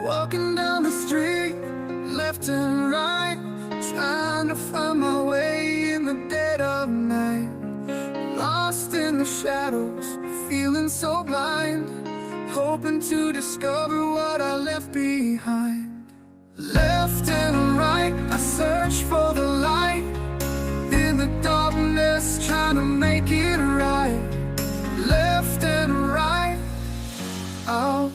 Walking down the street, left and right, trying to find my way in the dead of night. Lost in the shadows, feeling so blind, hoping to discover what I left behind. Left and right, I search for the light, in the darkness, trying to make it right. Left and right, oh.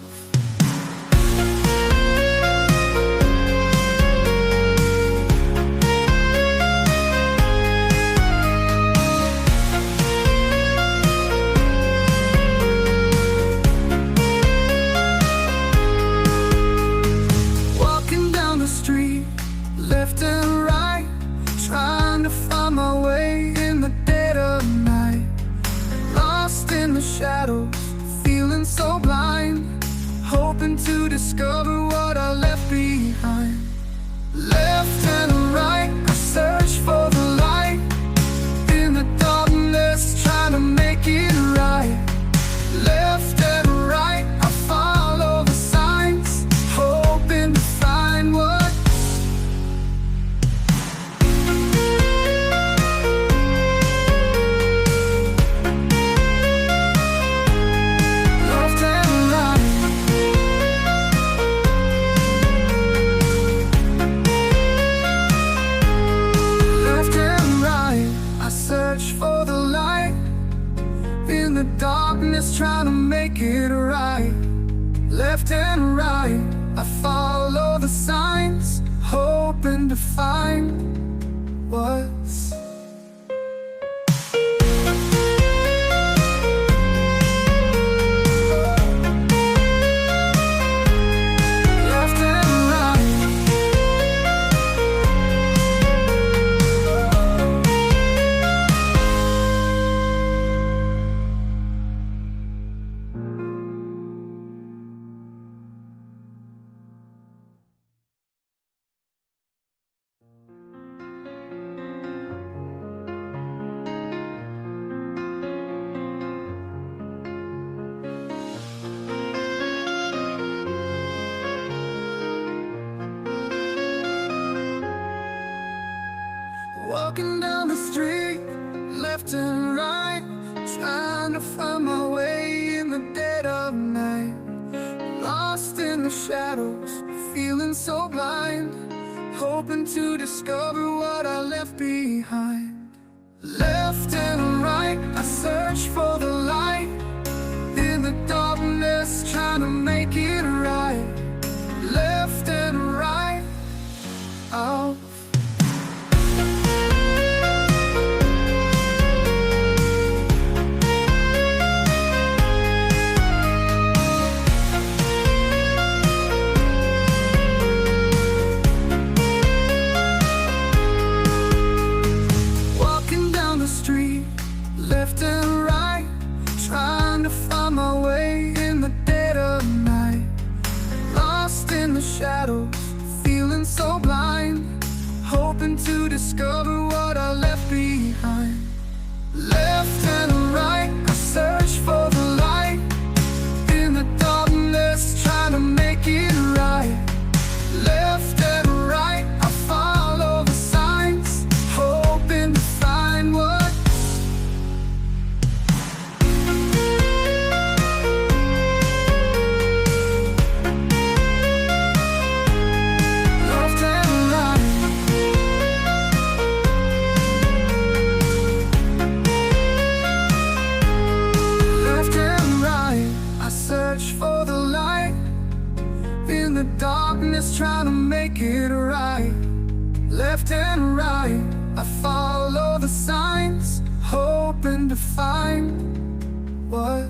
Left and right, trying to find my way in the dead of night. Lost in the shadows, feeling so blind, hoping to discover what I left behind. Left and right, I search for the light, in the darkness, trying to make it right. Left and right, I follow the signs, hoping to find what for the light, in the darkness, trying to make it right. Left and right, I follow the signs, hoping to find what's walking down the street, left and right, trying to find my way in the dead of night. Lost in the shadows, feeling so blind, hoping to discover what I left behind. Left and right, I search for the light, in the darkness, trying to make it right. Left and right, oh. Left and right, trying to find my way in the dead of night. Lost in the shadows, feeling so blind, hoping to discover what I left behind. Left and right, I search for the light, in the darkness, trying to make it right. Left and right, I follow the signs, hoping to find what for the light, in the darkness, trying to make it right. Left and right, I follow the signs, hoping to find what